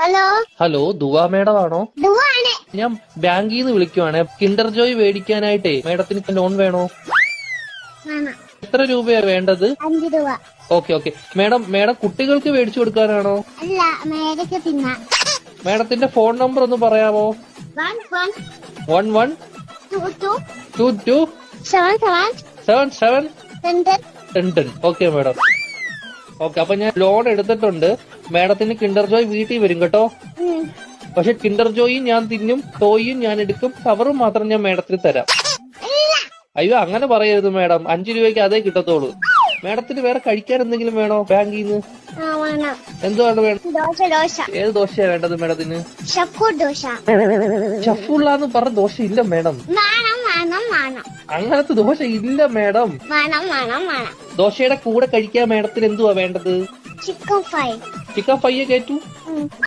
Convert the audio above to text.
Hello hello ദുവാ madam ആണോ? ദുവാണ്. ഞാൻ ബാങ്കിൽ നിന്ന് വിളിക്കുവാണ്. കിൻഡർ ജോയ് മേടിക്കാനായിട്ടേ മേഡത്തിന് ലോൺ വേണോ? വേണം. എത്ര രൂപയാ വേണ്ടത്? 5 രൂപ. ഓക്കെ. മേഡം കുട്ടികൾക്ക് മേടിച്ചു കൊടുക്കാനാണോ? അല്ല, മേടിക്ക് തിന്നാ. മേഡത്തിന്റെ ഫോൺ നമ്പർ ഒന്ന് പറയാമോ? 11 11 22 77 10. Okay madam. ഓക്കെ, അപ്പൊ ഞാൻ ലോൺ എടുത്തിട്ടുണ്ട്. മേഡത്തിന് കിൻഡർ ജോയ് വീട്ടിൽ വരും കേട്ടോ. പക്ഷെ കിൻഡർ ജോയും ഞാൻ തിന്നും, ടോയും ഞാൻ എടുക്കും, കവറും മാത്രം ഞാൻ മേഡത്തിന് തരാം. അയ്യോ, അങ്ങനെ പറയരുത് മേഡം. 5 രൂപയ്ക്ക് അതേ കിട്ടത്തോളൂ. മേഡത്തിന് വേറെ കഴിക്കാൻ എന്തെങ്കിലും വേണോ ബാങ്കിൽ നിന്ന്? എന്തുവാണ് വേണം? ദോശ. ഏത് ദോശയാ വേണ്ടത് മേഡത്തിന്? ദോശ. ഷഫുള്ളാന്ന് പറഞ്ഞ ദോശ ഇല്ല മേഡം. അങ്ങനത്തെ ദോശ ഇല്ല മേഡം. ദോശയുടെ കൂടെ കഴിക്കാൻ മേഡത്തിന് എന്തുവാ വേണ്ടത്? Chicken fry. Chicken fry കയറ്റു.